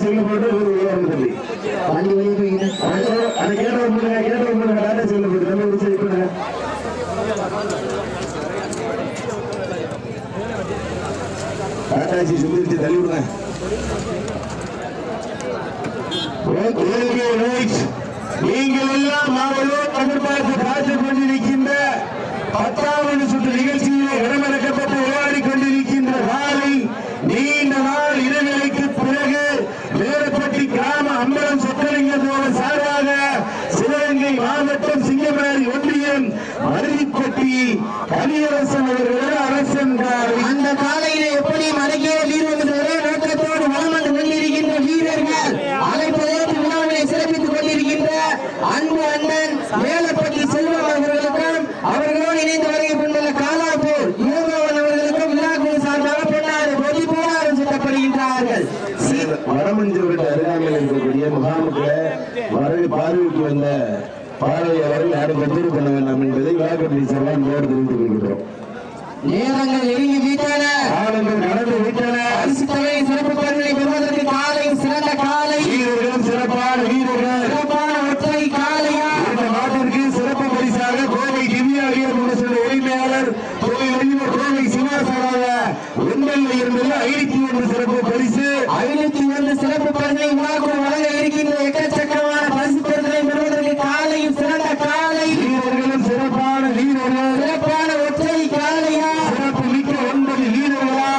செல்ல போட்டு ஒரு உயர்வு தம்பி வண்டி வெளியே போய்கிட்டு அதை கேட்டவர் முன்னாங்க டாட்டா செல்ல போட்டு நம்ம ஒரு சரி பண்ணுங்க. டாட்டாசி சுந்தரிச்சு தள்ளி விடுங்க. நீங்கள் எல்லாம் மாவட்டம் எதிர்பார்த்து காத்துக் கொண்டிருக்கின்ற 10வது சுற்று நிகழ்ச்சியிலே இடமளிக்கப்பட்டு விளையாடி கொண்டிருக்கின்ற காலை நீண்ட நாள் இடைவெளிக்கு பிறகு வேடப்பட்டி கிராம அம்பலம் சொக்கலிங்கத்தோட சார்பாக சிவகங்கை மாவட்டம் சிங்கமேரி ஒன்றியம் மருதிப்பட்டி கலியரசன் அவர்கள் அரசன் அந்த காலையிலே எப்படி மடக்கிய வீரர் ஒரே நோக்கத்தோடு வளம் வந்து கொண்டிருக்கின்ற வீரர்கள் அழைப்பதற்கு விழாவினை சிறப்பித்துக் கொண்டிருக்கின்ற அன்பு அண்ணன் வேலப்பட்டி செல்வம் அவர்களுக்கும் அவர்களோடு இணைந்து வருகை கொண்டுள்ள காலாப்பூர் யோகவன் அவர்களுக்கும் விழாக்குழு சார்பாக பொன்னாறு பொதி போராறு சுட்டப்படுகின்றார்கள். வடமஞ்சூரின் அருகாமையில் இருக்கக்கூடிய முகாமுக்களை வரவு பார்வைக்கு வந்த பார்வையாளர்கள் யாரும் தொந்தரவு பண்ண வேண்டாம் என்பதை விழாக்கட்டளை சார்பாக நம்மளோடு தெரிவித்துக் கொள்கிறோம். நேரங்கள் நெருங்கி விட்டன, காலங்கள் நடந்து விட்டன. சிறப்பு பணிகளை பெறுவதற்கு காலை சிறந்த காலை வீரர்களும் சிறப்பான வீரர்கள் சிறப்பான ஒற்றை காலையா இந்த நாட்டிற்கு சிறப்பு பரிசாக கோவை திவ்யா வீரர் உரிமையாளர் கோவை சிவாசனாக ஒன்றல்ல என்பது 501 சிறப்பு பரிசு 501 சிறப்பு பரிசை உலகம் வழங்க இருக்கின்ற எக்கச்சக்கமான பரிசு பொருட்களை பெறுவதற்கு காலையும் சிறந்த காலை வீரர்களும் சிறப்பான வீரர்கள் சிறப்பான ஒற்றை காலையா சிறப்பு மிக்க 9 வீரர்களா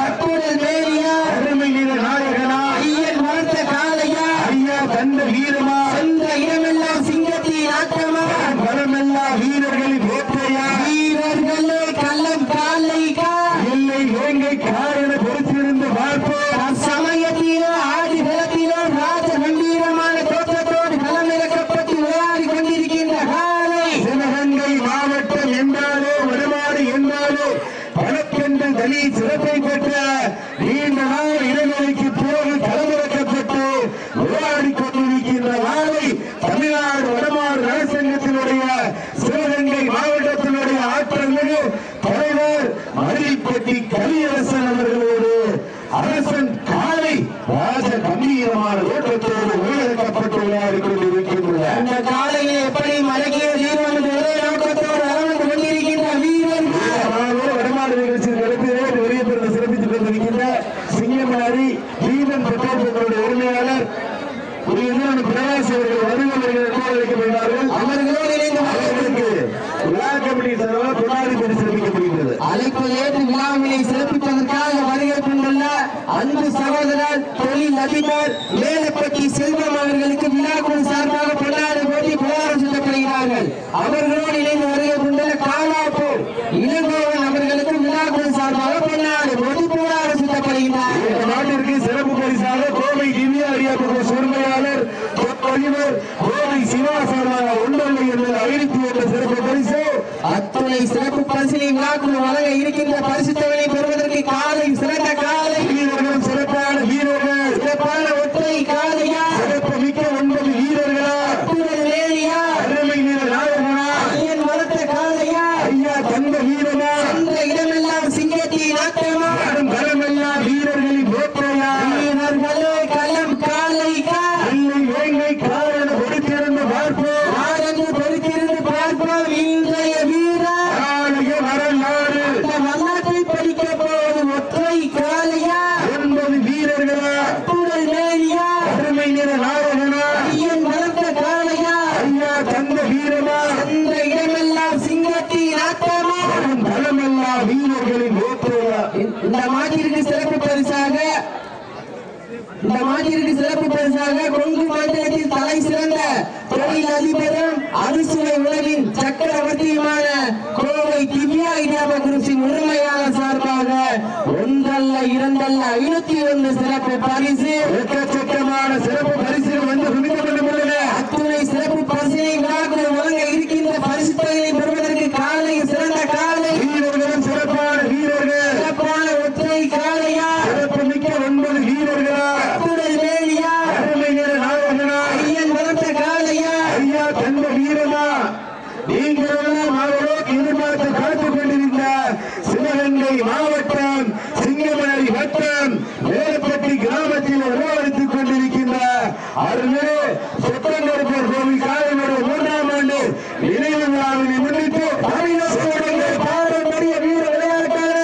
மேரியா அருமை வீர நாயகனா ஐயன் வளர்த்த காலையா ஐயா தந்த வீரமா அந்த இடமெல்லாம் சிங்கத்தின் ஆட்டமா பலமெல்லாம் வீரர்களின் வேட்டையா வீரர்களே கள்ளம் காலைக்கா இல்லை வேங்கை காரண பொறுத்திருந்து பார்ப்போம் சமயத்திலோ ஆதி பலத்திலோ ராஜ கம்பீரமான தோற்றத்தோடு களமிறக்கப்பட்டு விளையாடி கொண்டிருக்கின்ற காலை சிவகங்கை மாவட்டம் என்றாலோ வடமாடு என்றாலோ பணக்கென்று தனி சிறப்பை பெற்ற நீண்ட நாள் இடைவெளிக்கு பிறகு களமிறக்கப்பட்டு விளையாடி கொண்டிருக்கின்ற காலை தமிழ்நாடு வடமாடு நலசங்கத்தினுடைய சிவகங்கை மாவட்டத்தினுடைய ஆற்றல் மிகு தலைவர் மருதிப்பட்டி கலியரசன் அவர்களோடு அரசன் காலை ராஜ கம்பீரமான ஓட்டத்தோடு உள்ளடக்கப்பட்டு விளையாடி கொண்டிருக்கின்ற அந்த காலையை எப்படி மடக்கிய வீரர் ஒரே நோக்கத்தோடு அளந்து கொண்டிருக்கின்ற வீரர் வடமாடு நிகழ்ச்சியில் வெளியே பெறுவது சிறப்பித்துக் கொண்டிருக்கின்ற சிங்கமாரி வீரன் பெற்றோர்களுடைய உரிமையாளர் பிரகாஷ் அவர்கள் வருகிறார்கள். அவர்களோடு இணைந்து அவர்களுக்கு விழா கமிட்டி சார்பாக பொன்னாடி பரிசு சிறப்பிக்கப்படுகிறது. அழைப்பு ஏற்று விழாவினை சிறப்பிப்பதற்காக வருகை கொண்டுள்ள அன்பு சகோதரர் தொழில் அதிபர் வேலப்பட்டி செல்வம் அவர்களுக்கு விழாக்குழு சார்பாக பொன்னாடி போட்டி புகாரம் சுட்டப்படுகிறார்கள். அவர்களோடு இணைந்து வருகை கொண்டுள்ள காலாப்பூர் இளங்கோவன் அவர்களுக்கு விழாக்குழு சார்பாக பொன்னாடி போட்டி புகாரம் சுட்டப்படுகிறார். இந்த நாட்டிற்கு சிறப்பு பரிசாக கோவை திவ்யா அறியாப்பட்ட உரிமையாளர் கோவை சிவாசனாக ஒன்றல்ல என்பது 501 சிறப்பு பரிசு அத்துணை சிறப்பு பரிசினை விழாக்குழு வழங்க இருக்கின்ற பரிசு தொகையை பெறுவதற்கு காலை சிறந்த காலை வீரர்களும் சிறப்பான வீரர்கள் சிறப்பான ஒற்றை காலையா சிறப்பு மிக்க 9 வீரர்களா வேலியா அருமை வீர நாயகனா ஐயன் வளர்த்த காலையா ஐயா தந்த வீரமா அந்த இடமெல்லாம் சிங்கத்தின் ஆட்டமா களமெல்லாம் வீரர்களின் வேட்டையா வீரர்களே களம் காலைக்கா இல்லை வேங்கை காரண பொறுத்திருந்து பார்ப்போம் ஆரஞ்சு பொறுத்திருந்து பார்ப்போம் இன்றைய வீரா நாளைய வரலாறு அந்த வரலாற்றை படிக்க போவது ஒற்றை காலையா 9 வீரர்களா அத்துடல் மேலியா அருமை நிற நாயகனா ஐயன் வளர்த்த காலையா ஐயா தந்த வீரமா அந்த இடமெல்லாம் சிங்கத்தின் ஆட்டமா களமெல்லாம் வீரர்களின் வேட்டையா இந்த மாட்டிற்கு சிறப்பு பரிசாக கொங்கு மண்டலத்தில் தலை சிறந்த தொழில் அதிபரும் அறுசுவை உலகின் சக்கரவர்த்தியுமான கோவை திவ்யா இடியாப குரூப்ஸின் உரிமையாளர் சார்பாக ஒன்றல்ல இரண்டல்ல 501 சிறப்பு பரிசு எக்கச்சக்கமான சிறப்பு பரிசு வந்து குவிந்து கொண்டுள்ளன. அத்துணை சிறப்பு பரிசினை விழாக்குழு வழங்க இருக்கின்ற பரிசு தொகையை பெறுவதற்கு காலை சிறந்த காலை வீரர்களும் சிறப்பான வீரர்கள் சிறப்பான ஒற்றை காலையா சிறப்பு மிக்க 9 வீரர்களா வேலியா அருமை நிற நாயகனா ஐயன் வளர்த்த காலையா ஐயா தந்த வீரமா நீங்கள் எதிர்பார்த்து காத்துக் கொண்டிருந்த சிவகங்கை மாவட்டம் சிங்கமேரி வட்டம் வேலப்பட்டி கிராமத்தில் உருவளித்துக் கொண்டிருக்கின்ற அருள்மிகு சொக்கங்கருப்பர் கோவில் காலையினுடைய 3ஆம் ஆண்டு நினைவு விழாவினை முன்னிட்டு தமிழகத்தினுடைய பாரம்பரிய வீர விளையாட்டான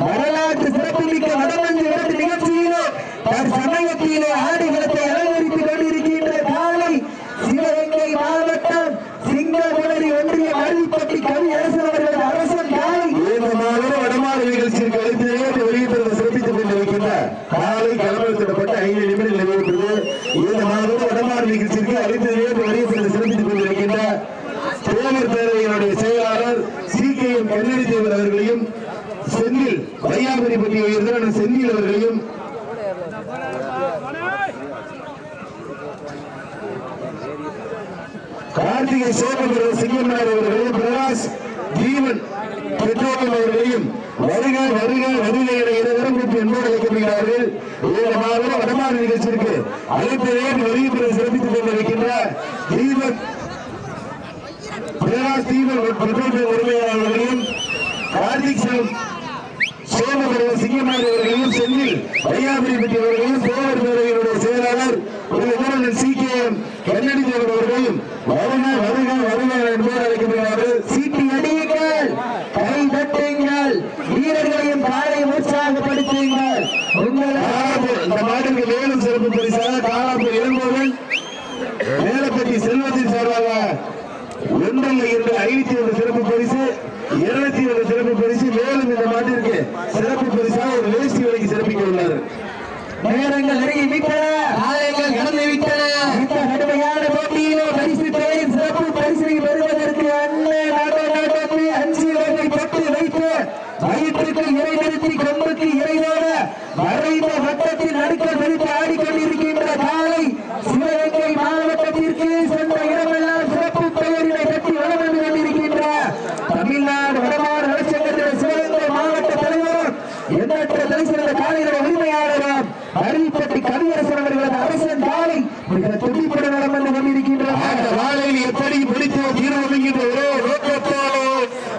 வரலாற்று சிறப்புமிக்க வடமஞ்சு விரட்டு நிகழ்ச்சியிலே தற்சமயத்திலே ஆடுகளத்தை அலங்கரித்துக் கொண்டிருக்கின்ற காலை சிவகங்கை மாவட்டம் சிங்கமுனரி ஒன்றிய மருதிப்பட்டி கவியரசன் அவர்களது அரசன் காலை வடமாறு நிகழ்ச்சிக்கு அழைத்து வெளியிட்டு சிறப்பித்துக் கொண்டிருக்கின்ற காலை களமிடப்பட்ட 5 நிமிடம் நிறைவேற்றது. இந்த மாதம் வடமாறு நிகழ்ச்சிக்கு அழைத்து வெளியிட்டு சிறப்பித்துக் கொண்டிருக்கின்ற தேவர் பேரவையினுடைய செயலாளர் CKM கண்ணடி தேவர் அவர்களையும் செந்தில் வையாபுரிப்பட்டி உயர்ந்த செந்தில் அவர்களையும் கார்த்திகை சோமபுரம் சிங்கமனார் அவர்களையும் பிரகாஷ் ஜீவன் பெற்றோர்கள் அவர்களையும் வருக வருக வருக என இருவரும் என்போடு அழைக்கப்படுகிறார்கள். இந்த மாதம் வடமாறு நிகழ்ச்சிக்கு அழைப்பதே வெளியே சிறப்பித்துக் கொண்டிருக்கின்ற ஜீவன் பிரகாஷ் ஜீவன் பெற்றோர்கள் உரிமையாளர்களையும் கார்த்திக் சோமபுரம் சிங்கமனார் அவர்களையும் செந்தில் வையாபுரிப்பட்டி அவர்களையும் தேவர் பேரவையினுடைய செயலாளர் CKM கண்ணடி தேவர் அவர்களையும் வருக வருக வருக என்போடு அழைக்கப்படுகிறார்கள். சீட்டி அடியுங்கள், கை தட்டுங்கள், வீரர்களையும் காலையும் உற்சாகப்படுத்துங்கள். இந்த மாட்டுக்கு மேலும் சிறப்பு பரிசாக காலாப்பூர் இளங்கோவன் மேலப்பட்டி செல்வத்தின் சார்பாக 501 சிறப்பு பரிசு 201 சிறப்பு பரிசு. மேலும் இந்த மாட்டிற்கு சிறப்பு பரிசாக ஒரு வேஷ்டி விலைக்கு சிறப்பிக்க உள்ளார். நேரங்கள் நெருங்கி விட்டன, காலங்கள் கடந்து விட்டன. இந்த கடுமையான போட்டியிலே பரிசு தேவையின் சிறப்பு பரிசினை பெறுவதற்கு அண்ணன் அஞ்சு வகை பட்டு வைத்து வயிற்றுக்கு இறை நிறுத்தி கொம்புக்கு இறைவோட மறைந்த வட்டத்தில் நடுக்கல் விரித்து ஆடிக்கொண்டிருக்கின்ற காலை சிவகங்கை மாவட்டத்திற்கு சென்ற இடமெல்லாம் சிறப்பு பெயரினை கட்டி வளம் வந்து கொண்டிருக்கின்ற தமிழ்நாடு வடமாறு நலச்சங்கத்தின் சிவகங்கை மாவட்ட தலைவரும் எண்ணற்ற தலைசிறந்த காலையினுடைய உரிமையாளரும் அருள்பட்டி கவியரசன் அவர்களது அரசன் காலை மிக துடிப்புடன் வளம் வந்து கொண்டிருக்கின்ற காலையில் எப்படி பிடித்து தீர்வுகின்ற ஒரே நோக்கத்தோடு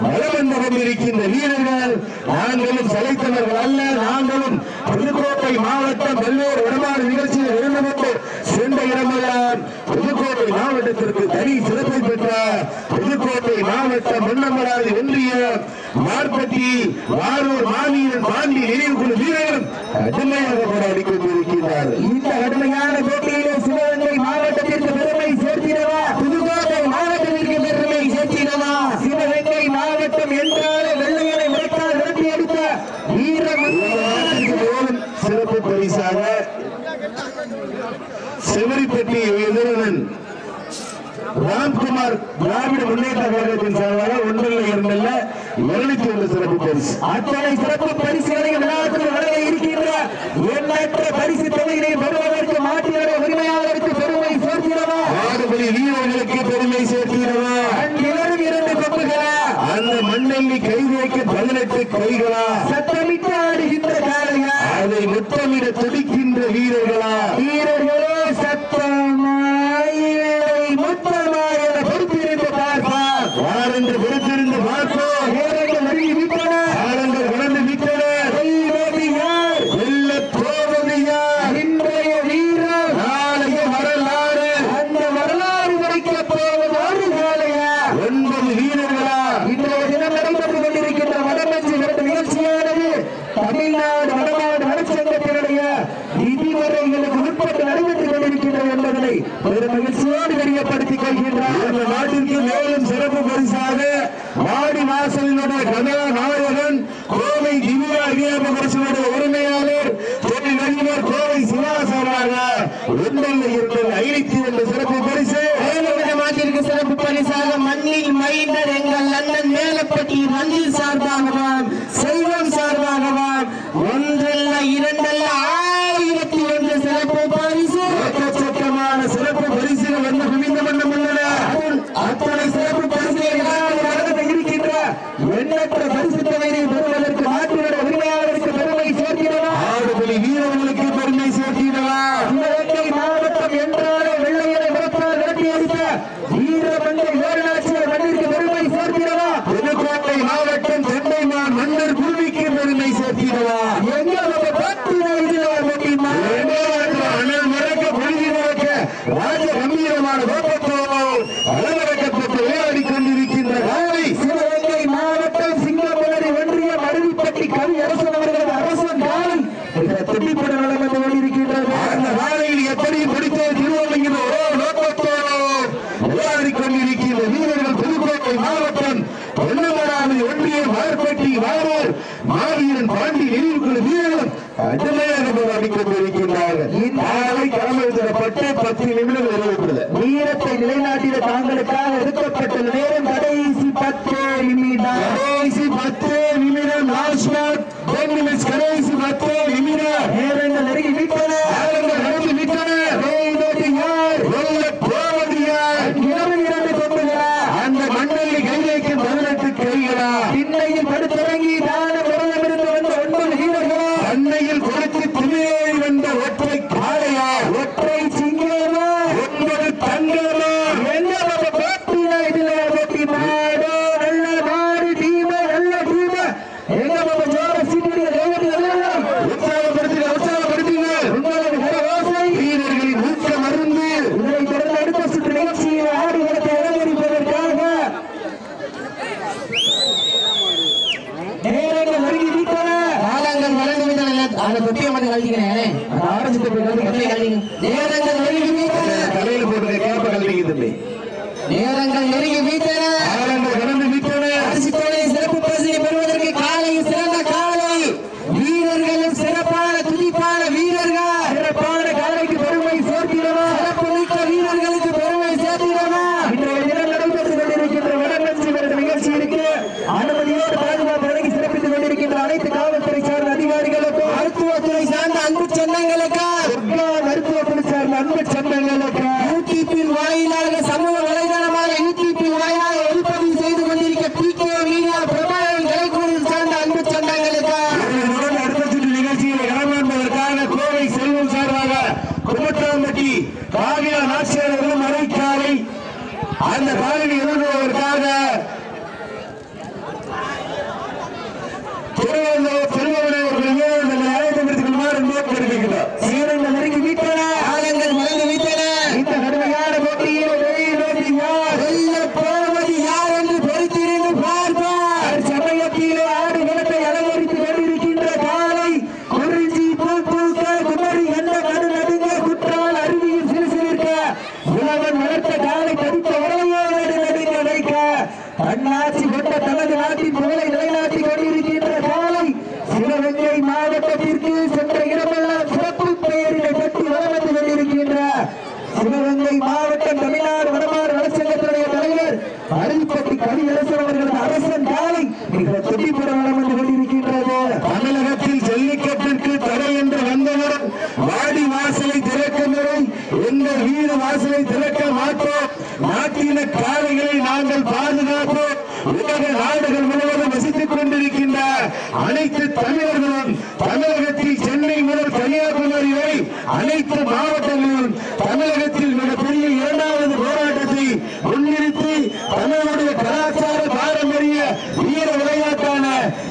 வளம் வந்து கொண்டிருக்கின்ற வீரர்கள் நாங்களும் சளைத்தவர்கள் அல்ல. நாங்களும் புதுக்கோட்டை மாவட்டம் வெள்ளூர் வடமாறு நிகழ்ச்சியில் இருந்தபோது சென்ற இடமெல்லாம் புதுக்கோட்டை மாவட்டத்திற்கு தனி சிறப்பை பெற்ற புதுக்கோட்டை மாவட்டம் மன்னமராதி ஒன்றிய மார்பட்டி வாரூர் மாவீரன் பாண்டி நினைவு குழு வீரர்கள் கடுமையாக போராடி கொண்டிருக்கிறார். இந்த கடுமையான போட்டியிலே சிவகங்கை மாவட்டத்திற்கு பெருமை சேர்த்திடவா, புதுக்கோட்டை மாவட்டத்திற்கு பெருமை சேர்த்திடவா? சிவகங்கை மாவட்டம் என்றாலே வெள்ளையனை முறைக்கால் விரட்டி எடுத்த வீரமன் சிறப்பு பரிசாக செவரிப்பட்டி எதிரனன் ராம்குமார் திராவிட முன்னேற்ற கழகத்தின் சார்பாக 201 சிறப்பு பரிசு. அத்தனை சிறப்பு பரிசுகளை விழாக்கள் வழங்க இருக்கின்ற எண்ணற்ற பரிசு தொகையினை பெறுவதற்கு மாட்டியோட உரிமையாளருக்கு பெருமை சேர்க்கிறவா, ஆடுபடி வீரர்களுக்கு பெருமை சேர்க்கிறவா, 2 கொம்புகளா, அந்த மண்ணெல்லி கை வைக்க 18 கைகளா, சத்தமிட்டு ஆடுகின்ற காலையா, அதை முத்தமிட துடிக்கின்ற வீரர்களா, வீரர்களே சத்தமாய் முத்தமாய் என பொறுத்திருந்து பார்ப்பார். வாரென்று பொறுத்திருந்து பார்ப்போம். நேரங்கள் நெருங்கி விட்டன, காலங்கள் கடந்து விட்டன. வெல்ல போவது யார்? இன்றைய வீரர், நாளைய வரலாறு. அந்த வரலாறு கிடைக்க போவது ஒரு காலையா, 9 வீரர்களா? இன்றைய தினம் நடைபெற்றுக் கொண்டிருக்கின்ற வடமஞ்சு விரட்டு நிகழ்ச்சியானது தமிழ்நாடு வடமாடு நலச்சங்கத்தினுடைய விதிமுறைகளுக்கு உட்பட்டு நடைபெற்றுக் கொண்டிருக்கின்றது என்பதனை ஒரு மகிழ்ச்சியோடு தெரியப்படுத்திக் கொள்கின்றார். இந்த நாட்டிற்கு மேலும் சிறப்பு பரிசாக மாடி வாசலினுடைய கதாநாயகன் கோவை திவ்யா அகியாப பரிசுடைய உரிமையாளர் தொழிலதிபர் கோவை சிவாசாராக 502 சிறப்பு பரிசு. மாட்டிற்கு சிறப்பு பரிசாக மண்ணில் மைந்தர் எங்கள் அண்ணன் மேலப்பட்டி மண்ணில் சார்பாகவான் செல்வம் சார்பாகவான் 1 அல்ல 2 அல்ல 1001 சிறப்பு பரிசு. எக்கச்சக்கமான சிறப்பு பரிசுகள் வந்து குவிந்த வண்ணம் உள்ளன. அத்தனை சிறப்பு பரிசுகள் இருக்கின்ற எண்ணற்ற பரிசு தொகையை பெறுவதற்கு நாட்டினுடைய உரிமையாளருக்கு பெருமை சேர்க்கிறவா, ஆடுபடி வீரர்களுக்கு பெருமை சேர்க்கிறவா. சிவகங்கை மாவட்டம் என்றாலே வெள்ளையனை ராஜ கம்பீரமான தோற்றத்தோடு அலங்கரிக்கப்பட்டு விளையாடி கொண்டிருக்கின்ற காலை சிவகங்கை மாவட்டம் சிங்கப்பள்ளி ஒன்றியம் அருவிப்பட்டி கவி அரசன் அவர்களது அரசன் காலை துடிப்பட நடந்து கொண்டிருக்கின்றது. அந்த காலையில் எப்படி பிடித்தே திருவள்ளுங்கிற ஒரு நோக்கத்தோடு விளையாடி கொண்டிருக்கின்ற வீரர்கள் புதுக்கோட்டை மாவட்டம் பொன்னமராவதி ஒன்றியம் வார்பட்டி வாரூர் மாவீரன் பாண்டி நினைவுக்குழு வீரர்களும் அடிமையாக அடிக்கொண்டிருக்கின்றார்கள். காலை களமிழப்பட்டு 10 நிமிடம் நிறைவேற்றது. வீரத்தை நிலைநாட்டிட தாங்களுக்காக எடுக்கப்பட்ட நேரம் கடைசி 10 நிமிடம். கடைசி 10 நிமிடம். லாஸ்ட் 10 நிமிஷம். கடைசி 10 நிமிடம். நேரங்கள் நெருங்கி விட்டன. நேரங்கள் நெருங்கி விட்டன. யார் வெல்ல போவது யார்? 2 கொண்டுகளா அந்த மண்ணில் கை வைக்கும் 18 கைகளா? திண்ணையில் படுத்திறங்கி தான விரதமிருந்து வந்த 9 வீரர்களா? அன்னையில் கொடுத்து துணியை வந்த ஒற்றை காளையா? ஒற்றை சிங்கமா? 9 தங்கமா? என்ன போட்டியா? இதுல போட்டி மாடு நல்ல மாடு டீமா நல்ல டீமா எங்க பாப்பா ஜோர சீட்டு உற்சாகப்படுத்துங்க. உங்களது கரவாசை வீரர்களின் ஊக்க மருந்து. இதனை தொடர்ந்து அடுத்த சுற்று நிகழ்ச்சியில் ஆடுகளத்தை அலங்கரிப்பதற்காக நேரங்கள் நெருங்கி விட்டன. காலங்கள் வளர்ந்து விட்டன. அந்த தொட்டியை மட்டும் கழிக்கிறேன். நேரங்கள் நெருங்கி விட்டன. தலையில் போட்டு கேப்ப கல்விங்க தம்பி. நேரங்கள் நெருங்கி விட்டன. காலங்கள் கடந்து விட்டன. அரசுத்தோலை சிறப்பு பரிசினை பெறுவதற்கு காலை சிறந்த காலை வீரர்களும் சிறப்பான துடிப்பான வீரர்கள். சிறப்பான காலைக்கு பெருமை சேர்த்திடவா? சிறப்பு மிக்க வீரர்களுக்கு பெருமை சேர்த்திடவா? இன்றைய தினம் நடைபெற்றுக் கொண்டிருக்கின்ற வடமஞ்சி விருது நிகழ்ச்சியிற்கு அனுமதியோடு பாதுகாப்பு வழங்கி சிறப்பித்துக் கொண்டிருக்கின்ற அனைத்து காவல்துறை சார்ந்த அதிகாரிகளுக்கும் மருத்துவத்துறை சார்ந்த அன்பு சொந்தங்களுக்கு மருத்துவத்துறை சார்ந்த அன்பு சொந்தங்களுக்கு யூடியூப்பின் வாயிலாக சமூக வலைதளமான யூடியூப்பின் வாயிலாக ஒளிப்பதிவு செய்து கொண்டிருக்க PK மீடியா பிரபாகரன் கலைக்குழுவில் சார்ந்த அன்பு சொந்தங்களுக்கு இதனுடன் அடுத்த சுற்று நிகழ்ச்சியில் களமாடுவதற்காக கோவை செல்வம் சார்பாக குமட்டாம்பட்டி காவியா நாச்சியார்களும் அரைக்காலை அந்த காலையில் எதிர்கொள்வதற்காக திருவள்ளுவர் செல்வனை அவர்கள் அழைத்து கொள்ளுமாறு நோக்கியிருக்கிறார். நேரங்கள் நெருங்கி விட்டன. காலங்கள் வளர்ந்து விட்டன. இந்த கடுமையான போட்டியில் வெல்ல போவது யார் என்று பொறுத்திருந்து பார்ப்பார். சமயத்திலே ஆடு நிலத்தை அலங்கரித்துக் கொண்டிருக்கின்ற காலை குறிஞ்சி பூக்க குமரி என்ற நடு நடுங்க குற்றால் அருவியில் சிறுசிலிருக்க உழவன் வளர்த்த காலை தடுத்த உடலையோ நடு நடுங்க வைக்க தன்னாட்சி கொண்ட தனது நாட்டின் புகழை நிலைநாட்டிக் கொண்டிருக்கின்ற காலை சிவகங்கை மாவட்டத்திற்கு சென்ற இடமெல்லாம் சிறப்பு பெயரினை பெற்று வளம் வந்து கொண்டிருக்கின்ற சிவகங்கை மாவட்டம் தமிழ்நாடு வடமாறு வளர்ச்சங்கத்துடைய தலைவர் அருவிப்பட்டி கவியரசன் அவர்களது அரசன் காலை மிக துடிப்புற வளம் வந்து கொண்டிருக்கின்றது. தமிழகத்தில் ஜல்லிக்கட்டிற்கு தடை என்று வந்தவர் வாடி வாசலை திறக்கும் வரை எங்கள் வீடு வாசலை திறக்க மாட்டோம். நாட்டின காளைகளை நாங்கள் பாதுகாப்போம். உலக நாடுகள் முழுவதும் வசித்துக் கொண்டிருக்கின்ற அனைத்து தமிழர்களும் தமிழகத்தில் சென்னை முதல் கன்னியாகுமரி வரை அனைத்து மாவட்டங்களிலும் தமிழகத்தில் மிகப்பெரிய 2வது போராட்டத்தை முன்னிறுத்தி தமிழுடைய கலாச்சார பாரம்பரிய வீர விளையாட்டான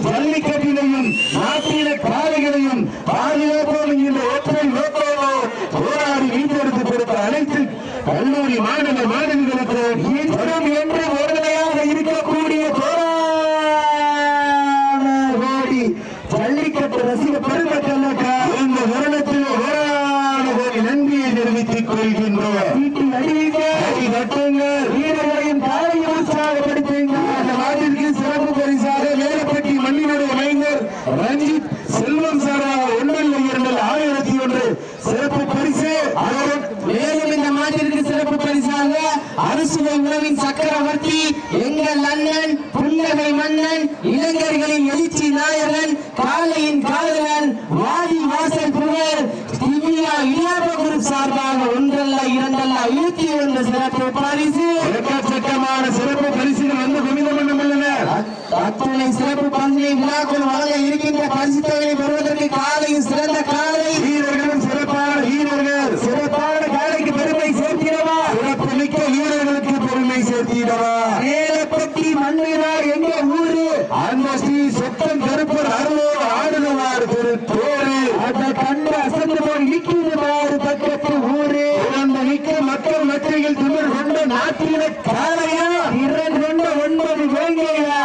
ஜல்லிக்கட்டினையும் நாட்டின காளைகளையும் பாதுகாப்போம் என்கின்ற ஒற்றை நோக்கோடு போராடி மீட்டெடுத்து கொடுத்த அனைத்து கல்லூரி மாணவ மாணவிகளுக்கு இன்றும் என்று ஒருமையாக இருக்கக்கூடிய கோடி ஜல்லிக்கட்டு ரசிக பெருமக்களுக்கு இந்த வருடத்தில் கோடி நன்றியை தெரிவித்துக் கொள்கின்றோம். வீரர்களையும் காலையை உற்சாகப்படுத்துங்க. அந்த நாட்டிற்கு சிறப்பு பரிசாக வேலப்பட்டி மண்ணினுடைய மைந்தர் ரஞ்சித் செல்வம் சாராக 1,201 சிறப்பு பரிசு. மேலும் இந்த மாட்டிற்கு சிறப்பு பரிசாக அரசுவை உணவின் சக்கரவர்த்தி எங்கள் அண்ணன் புன்னகை மன்னன் இளைஞர்களின் எழுச்சி நாயகன் காலையின் காதலன் வாடி வாசல் புகழ் திவ்யா இடியாப்ப குரூப் சார்பாக 1 அல்ல 2 அல்ல 21 சிறப்பு பரிசு. எக்கச்சக்கமான சிறப்பு பரிசுகள் வந்து குவிதமன்னம் உள்ளன. அத்துணை சிறப்பு பரிசினை விழாக்குள் வழங்க இருக்கின்ற பரிசு தொகையை பெறுவதற்கு காலையும் சிறந்த காலை வீரர்களும் சிறப்பான வீரர்கள் சிறப்பான காலைக்கு பெருமை சேர்த்திடவா? சிறப்பு மிக்க வீரர்களுக்கு பெருமை சேர்த்திடவா? வேலப்பட்டி மண்ணினார் எங்க ஊரு? அந்த ஸ்ரீ சொத்தம் கருப்பர் அருளோடு ஆடுவார் திருத்தோடு அதை கண்டு அசந்து போய் நிற்கிறது பக்கத்து ஊரு. மிக்க மாட்டின காலையா 2-9 வேங்கையா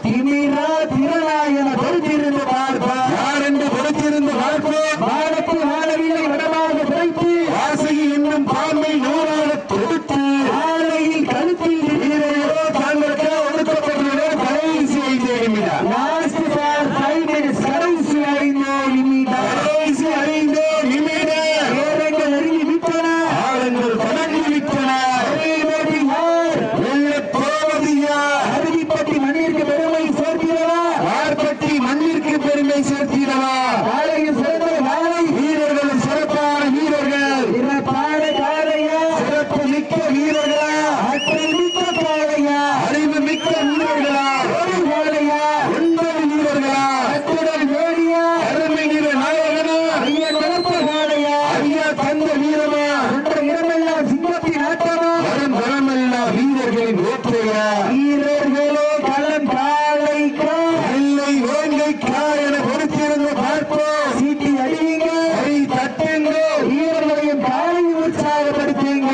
திமிரா திரளா என பொறுத்திருந்து பார்ப்பார். யார் என்று பொறுத்திருந்து பார்ப்போம். வானத்தில் வானவில்லை வடமாக பிழைத்து வாசகி என்னும் பாம்பை நூறாக தொடுத்து ஆலையில் கழுத்தில் வீரர்களோ தாங்களுக்கு ஒடுக்கப்பட்டுள்ளே கடைசி 5 நிமிடம். லாஸ்ட் ஃபார் 5 மினிட்ஸ் கடைசி 5 நிமிடம். கடைசி 5 நிமிடம். நேரங்கள் நெருங்கி விட்டன. ஆழங்கள் தொடங்கி விட்டன. வெல்வது யார்? வெல்லப் போவது யார்? அருவிப்பட்டி மண்ணிற்கு பெருமை சேர்க்கிறவா? வார்பட்டி மண்ணிற்கு பெருமை சேர்த்திடவா? காலையில் சிறந்த காலை வீரர்களும் சிறப்பான வீரர்கள். சிறப்பான காலையா? சிறப்பு மிக்க வீரர்களா? ஆற்றல் மிக்க காலையா? அறிவு மிக்க வீரர்களா? ஒரு காலையா? 9 வீரர்களா? அத்துடன் வேணியா? அருமை நிற நாயகனா? ஐயா வளர்த்த காலையா? ஐயா தந்த வீரமா? என்ற இடமெல்லாம் சிங்கத்தின் ஆட்டமா? வரும் வரமெல்லாம் வீரர்களின் வேற்றையா? வீரர்களே களம் காலைக்கா? இல்லை வேங்கைக்கா என பொறுத்திருந்து பார்ப்போம். சீட்டி அடியுங்க. கை தட்டுங்கள். வீரர்களையும் காலையும் உற்சாகப்படுத்துங்க.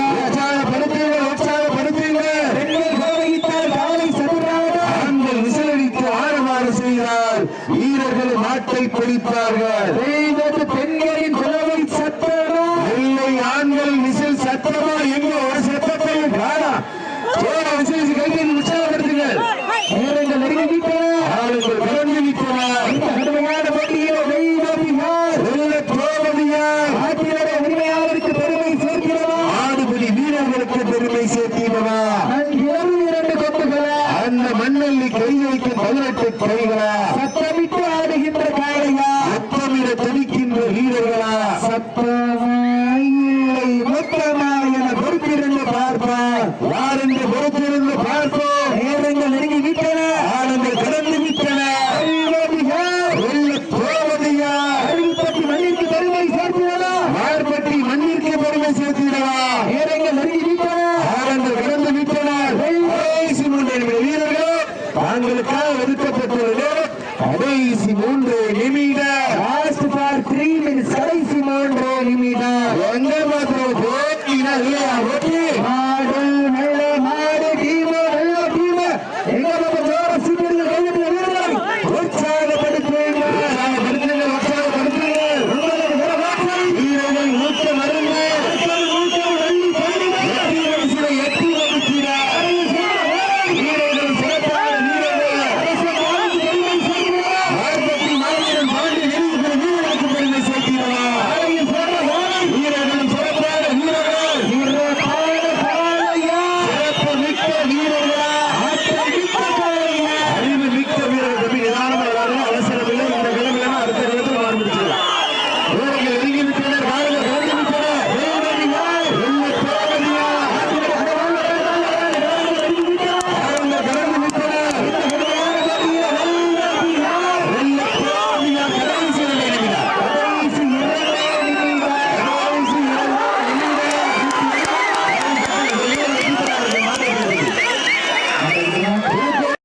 உற்சாகப்படுத்துங்க. பெண்கள் கோவையிட்டால் காலை சதுராக. ஆண்கள் விசிலடித்து ஆரவாறு செய்கிறார். வீரர்கள் நாட்டை பிடிப்பார்கள். செய்வது பெண்களின் குலவை சத்தமா? இல்லை ஆண்கள் விசில் சத்தமா? எங்க ஒரு சத்தத்தையும் காணோம். விசில் கையில் உற்சாகப்படுத்துங்கள். நேரங்கள் நெருங்கி விட்டன. ஆளுங்கள் விளங்கி விட்டனர். இந்த கடுமையான போட்டியில் வெல்வது யார்? வெல்லப் போவது யார்? நாட்டினுடைய உரிமையாளருக்கு பெருமை சேர்க்கிறவா? ஆடுபடி வீரர்களுக்கு பெருமை சேர்த்திடவா? நான் 2 கொம்புகளா? அந்த மண்ணல்லி கை வைக்கும் 18 கைகளா? சத்தமிட்டு ஆடுகின்ற காளையா? முத்தமிட துடிக்கின்ற வீரர்களா? சத்தமா இல்லை மொத்தமா என பொறுத்திருந்து பார்ப்பார். யார் என்று பொறுத்திருந்து பார்ப்போம். நேரங்கள் நெருங்கி விட்டன. ஆளுங்கள் கடந்து விட்டன. வெல்வது யார்? வெல்லப் போவது யார்? அருவிப்பட்டி மண்ணிற்கு பெருமை சேர்க்கிறவா? மார்பட்டி மண்ணிற்கு பெருமை சேர்த்திடவா? நேரங்கள் நெருங்கி விட்டன. ஆளுங்கள் கடந்து விட்டனர். கடைசி 3 வீரர்கள் தாங்களுக்காக ஒதுக்கப்பட்டுள்ளது. கடைசி 3 நிமிடம். லாஸ்ட் ஃபார் 3 மினிட்ஸ் கடைசி 3 நிமிடம். எங்க மாத்திரம் போட்டினா இல்லையா? போட்டி